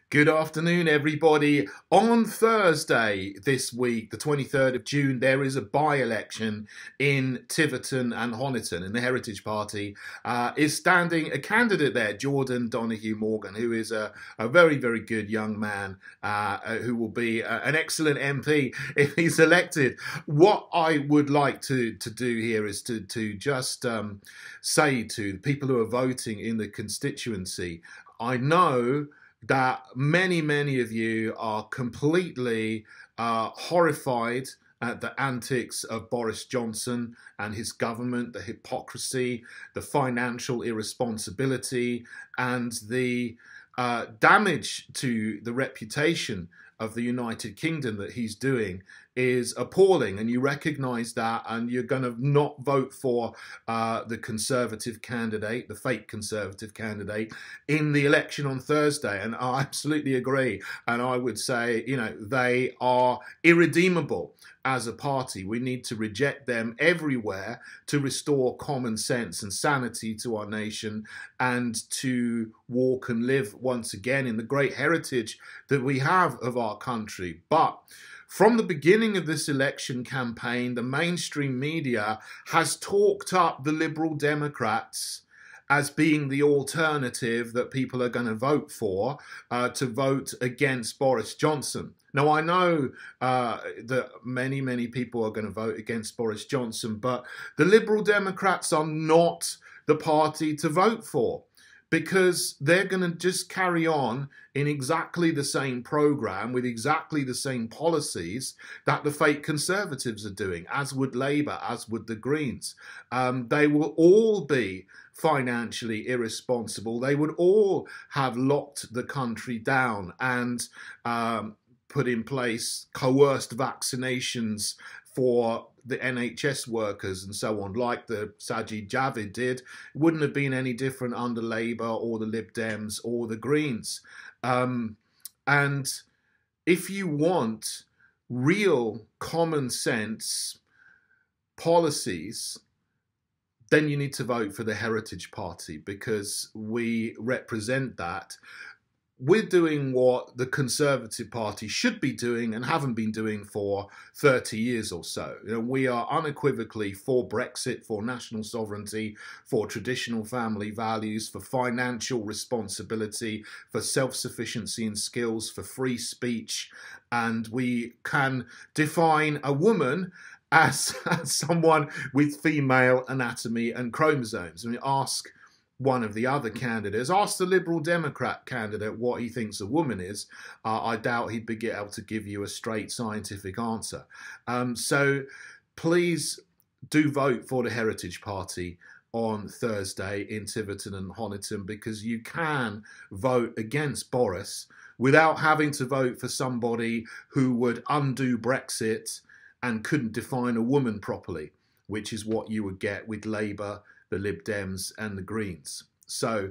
Good afternoon, everybody. On Thursday this week, the 23rd of June, there is a by-election in Tiverton and Honiton, and the Heritage Party is standing a candidate there, Jordan Donoghue Morgan, who is a very, very good young man who will be an excellent MP if he's elected. What I would like to do here is to just say to the people who are voting in the constituency, I know that many of you are completely horrified at the antics of Boris Johnson and his government, the hypocrisy, the financial irresponsibility, and the damage to the reputation of the United Kingdom that he's doing is appalling, and you recognise that, and you're going to not vote for the Conservative candidate, the fake Conservative candidate, in the election on Thursday. And I absolutely agree. And I would say, you know, they are irredeemable as a party. We need to reject them everywhere to restore common sense and sanity to our nation, and to walk and live once again in the great heritage that we have of our country. But from the beginning of this election campaign, the mainstream media has talked up the Liberal Democrats as being the alternative that people are going to vote for to vote against Boris Johnson. Now, I know that many people are going to vote against Boris Johnson, but the Liberal Democrats are not the party to vote for, because they're going to just carry on in exactly the same programme with exactly the same policies that the fake Conservatives are doing, as would Labour, as would the Greens. They will all be financially irresponsible. They would all have locked the country down and put in place coerced vaccinations for the NHS workers and so on, like the Sajid Javid did. It wouldn't have been any different under Labour or the Lib Dems or the Greens. And if you want real common sense policies, then you need to vote for the Heritage Party, because we represent that. We're doing what the Conservative Party should be doing and haven't been doing for 30 years or so. You know, we are unequivocally for Brexit, for national sovereignty, for traditional family values, for financial responsibility, for self-sufficiency in skills, for free speech. And we can define a woman as someone with female anatomy and chromosomes. I mean, ask one of the other candidates, ask the Liberal Democrat candidate what he thinks a woman is. I doubt he'd be able to give you a straight scientific answer. So please do vote for the Heritage Party on Thursday in Tiverton and Honiton, because you can vote against Boris without having to vote for somebody who would undo Brexit and couldn't define a woman properly, which is what you would get with Labour, the Lib Dems and the Greens. So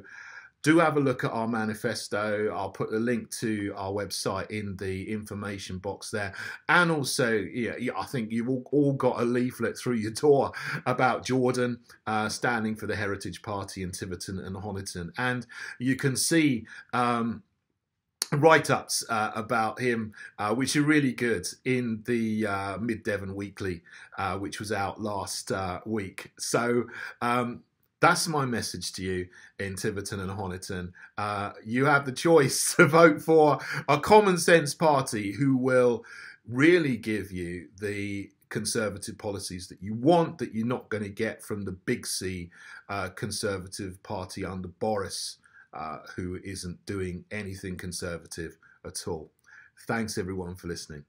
do have a look at our manifesto. I'll put the link to our website in the information box there. And also, yeah, I think you've all got a leaflet through your door about Jordan standing for the Heritage Party in Tiverton and Honiton. And you can see write-ups about him, which are really good, in the Mid Devon Weekly, which was out last week. So that's my message to you in Tiverton and Honiton. You have the choice to vote for a common sense party who will really give you the Conservative policies that you want, that you're not going to get from the big C Conservative Party under Boris, who isn't doing anything conservative at all. Thanks everyone for listening.